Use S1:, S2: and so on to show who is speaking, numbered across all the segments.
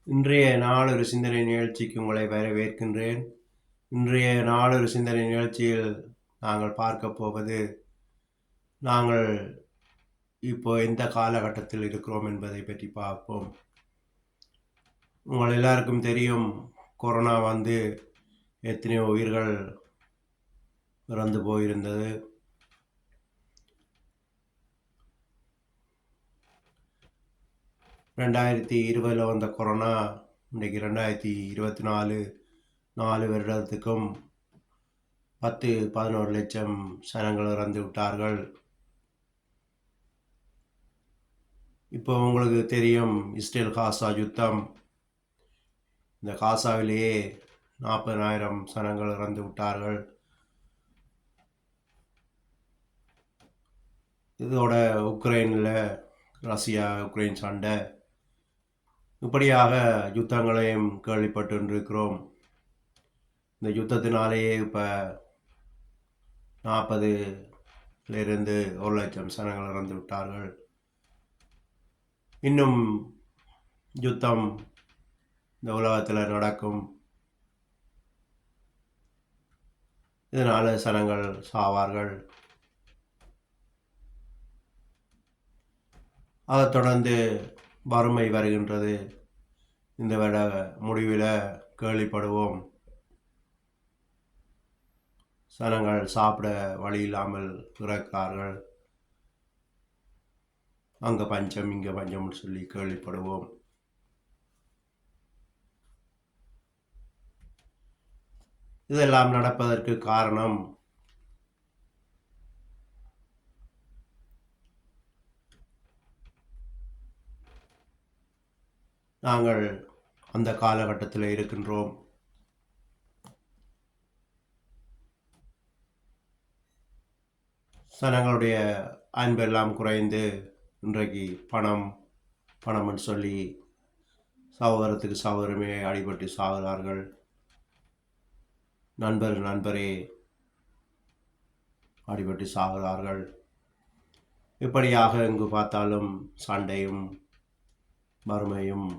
S1: இன்றைய நாளொரு சிந்தனை நிகழ்ச்சிக்கு உங்களை வரவேற்கின்றேன். இன்றைய நாளொரு சிந்தனை நிகழ்ச்சியில் நாங்கள் பார்க்க போவது, நாங்கள் இப்போ எந்த காலகட்டத்தில் இருக்கிறோம் என்பதை பற்றி பார்ப்போம். உங்கள் எல்லாருக்கும் தெரியும், கொரோனா வந்து எத்தனையோ உயிர்கள் இறந்து போயிருந்தது. ரெண்டாயிரத்தி 20 வந்த கொரோனா இன்றைக்கு 2024 4 வருடத்துக்கும் 10-11 லட்சம் சனங்கள் இறந்து விட்டார்கள். இப்போ உங்களுக்கு தெரியும், இஸ்ரேல் காசா யுத்தம். இந்த காசாவிலேயே 40,000 சனங்கள் இறந்து விட்டார்கள். இதோட உக்ரைனில் ரஷ்யா உக்ரைன் சண்டை, இப்படியாக யுத்தங்களையும் கேள்விப்பட்டு இருக்கிறோம். இந்த யுத்தத்தினாலேயே இப்போ 40,000-1 லட்சம் சனங்கள் இறந்து விட்டார்கள். இன்னும் யுத்தம் இந்த உலகத்தில் நடக்கும். இதனால் சனங்கள் சாவார்கள். அதைத் தொடர்ந்து வறுமை வருகின்றது. இந்த வருட முடிவில் கேள்விப்படுவோம், சனங்கள் சாப்பிட வழி இல்லாமல் இறக்கிறார்கள். அங்கே பஞ்சம் இங்கே பஞ்சம்னு சொல்லி கேள்விப்படுவோம். இதெல்லாம் நடப்பதற்கு காரணம் நாங்கள் அந்த காலகட்டத்தில் இருக்கின்றோம். சனங்களுடைய அன்பெல்லாம் குறைந்து இன்றைக்கு பணம்னு சொல்லி சகோதரத்துக்கு சகோதரமே அடிபட்டு சாகிறார்கள். நண்பரே அடிபட்டு சாகிறார்கள். இப்படியாக எங்கு பார்த்தாலும் சண்டையும் வறுமையும்.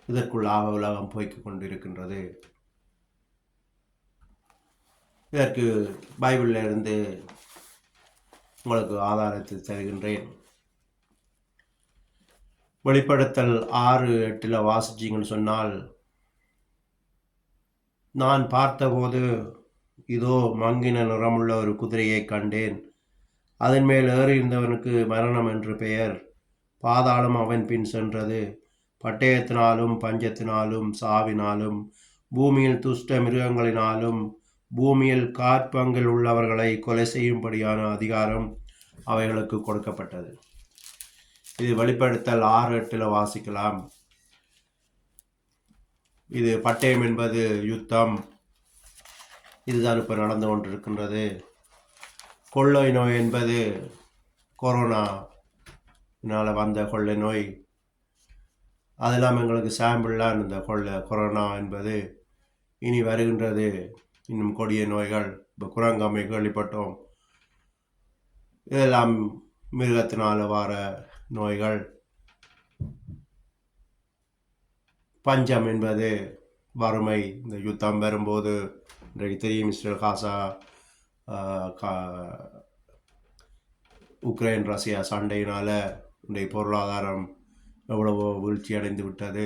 S1: இதற்குள்ளாக உலகம் போய்க் கொண்டிருக்கின்றது. இதற்கு பைபிளில் இருந்து உங்களுக்கு ஆதாரத்தை தருகின்றேன். வெளிப்படுத்தல் 6:8 வாசிச்சிங்கன்னு சொன்னால், நான் பார்த்தபோது இதோ மங்கின நிறமுள்ள ஒரு குதிரையை கண்டேன். அதன் மேல் ஏறியிருந்தவனுக்கு மரணம் என்று பெயர். பாதாளம் அவன் பின் சென்றது. பட்டயத்தினாலும் பஞ்சத்தினாலும் சாவினாலும் பூமியில் துஷ்ட மிருகங்களினாலும் பூமியில் காற்பங்கில் உள்ளவர்களை கொலை செய்யும்படியான அதிகாரம் அவைகளுக்கு கொடுக்கப்பட்டது. இது வெளிப்படுத்தல் 6:8 வாசிக்கலாம். இது பட்டயம் என்பது யுத்தம். இதுதான் இப்போ நடந்து கொண்டிருக்கின்றது. கொள்ளை நோய் என்பது கொரோனாவினால் வந்த கொள்ளை நோய். அதெல்லாம் எங்களுக்கு சாம்பிள்லாம் இந்த கொரோனா என்பது. இனி வருகின்றது இன்னும் கொடிய நோய்கள். இப்போ குரங்கம்மை கேள்விப்பட்டோம். இதெல்லாம் மிருகத்தினால் வர நோய்கள். பஞ்சம் என்பது வறுமை. இந்த யுத்தம் வரும்போது இன்றைக்கு தெரியும், இஸ்ரேல் காசா உக்ரைன் ரஷ்யா சண்டையினால் இன்றைய பொருளாதாரம் எவ்வளவோ வீழ்ச்சி அடைந்து விட்டது.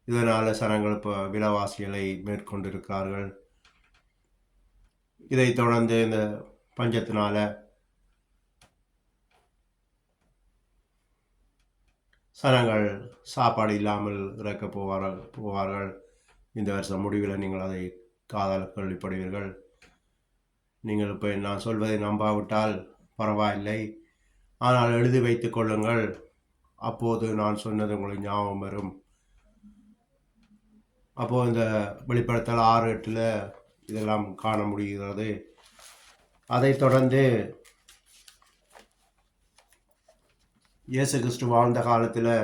S1: இதனால் சனங்கள் இப்போ விலைவாசிகளை மேற்கொண்டிருக்கிறார்கள். இதைத் தொடர்ந்து இந்த பஞ்சத்தினால சனங்கள் சாப்பாடு இல்லாமல் இறக்க போவார்கள். இந்த வருஷம் முடிவில் நீங்கள் அதை காதால் கேள்விப்படுவீர்கள். நீங்கள் இப்போ நான் சொல்வதை நம்பாவிட்டால் பரவாயில்லை, ஆனால் எழுதி வைத்துக் கொள்ளுங்கள். அப்போது நான் சொன்னது உங்களுக்கு ஞாபகம் வரும். அப்போது இந்த வெளிப்படுத்தல் 6:8 இதெல்லாம் காண முடிகிறது. அதைத் தொடர்ந்து இயேசு கிறிஸ்து வாழ்ந்த காலத்தில்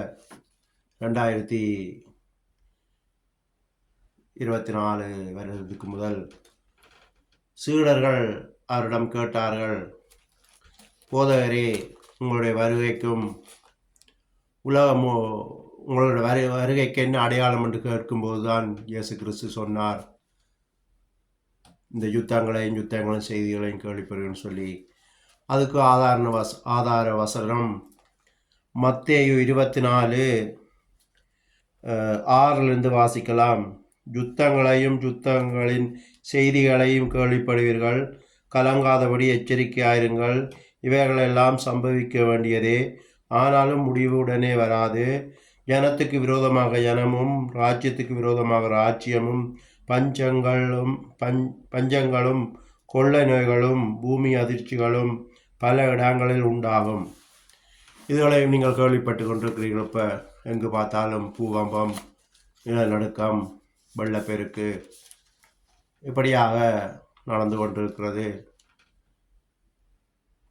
S1: 2024 வருடத்துக்கு முதல் சீடர்கள் அவரிடம் கேட்டார்கள், போதகரே, உங்களுடைய வருகைக்கும் உலகமோ உங்களுடைய வருகைக்கு என்ன அடையாளம் என்று கேட்கும்போது தான் இயேசு கிறிஸ்து சொன்னார், இந்த யுத்தங்களையும் செய்திகளையும் கேள்விப்படுகிறேன்னு சொல்லி. அதுக்கு ஆதார வசனம் மத்தேயு 24 6லிருந்து வாசிக்கலாம். யுத்தங்களின் செய்திகளையும் கேள்விப்படுவீர்கள், கலங்காதபடி எச்சரிக்கையாயிருங்கள். இவைகளெல்லாம் சம்பவிக்க வேண்டியதே, ஆனாலும் முடிவு உடனே வராது. ஜனத்துக்கு விரோதமாக ஜனமும் ராஜ்யத்துக்கு விரோதமாக ராஜ்யமும் பஞ்சங்களும் கொள்ளை நோய்களும் பூமி அதிர்ச்சிகளும் பல இடங்களில் உண்டாகும். இதுகளையும் நீங்கள் கேள்விப்பட்டு கொண்டிருக்கிறீர்கள். இப்போ எங்கு பார்த்தாலும் பூகம்பம், நிலநடுக்கம், வெள்ளப்பெருக்கு இப்படியாக நடந்து கொண்டிருக்கிறது.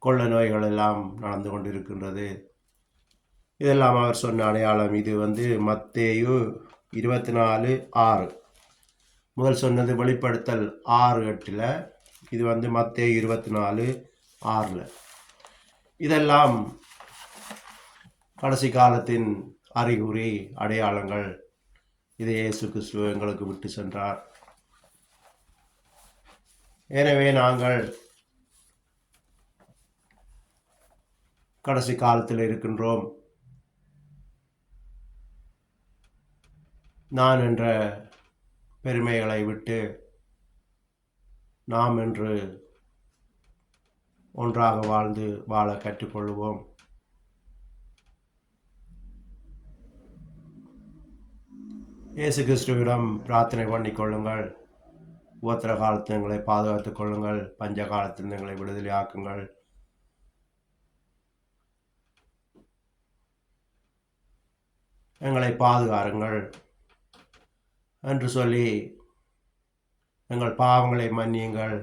S1: கொள்ளை நோய்கள் எல்லாம் நடந்து கொண்டிருக்கின்றது. இதெல்லாம் அவர் சொன்ன அடையாளம். இது மத்தேயு 24:6. முதல் சொன்னது வெளிப்படுத்தல் 6:8. இது மத்தேயு 24:6. இதெல்லாம் கடைசி காலத்தின் அறிகுறி அடையாளங்கள். இதை இயேசு கிறிஸ்து எங்களுக்கு விட்டு சென்றார். எனவே நாங்கள் கடைசி காலத்தில் இருக்கின்றோம். நான் என்ற பெருமைகளை விட்டு நாம் என்று ஒன்றாக வாழ கற்றுக்கொள்வோம். இயேசு கிறிஸ்துவிடம் பிரார்த்தனை பண்ணிக்கொள்ளுங்கள். உபத்திர காலத்தில் எங்களை பாதுகாத்துக் கொள்ளுங்கள், பஞ்ச காலத்தில் எங்களை விடுதலை ஆக்குங்கள். எங்களை பாதுகாருங்கள் என்று சொல்லி, எங்கள் பாவங்களை மன்னியுங்கள்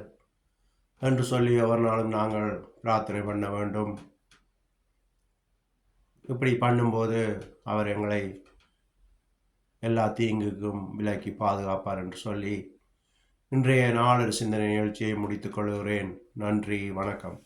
S1: என்று சொல்லி ஒவ்வொரு நாளும் நாங்கள் பிரார்த்தனை பண்ண வேண்டும். இப்படி பண்ணும்போது அவர் எங்களை எல்லா தீங்குக்கும் விலக்கி பாதுகாப்பார் என்று சொல்லி இன்றைய நாளொரு சிந்தனை நிகழ்ச்சியை முடித்துக் கொள்கிறேன். நன்றி, வணக்கம்.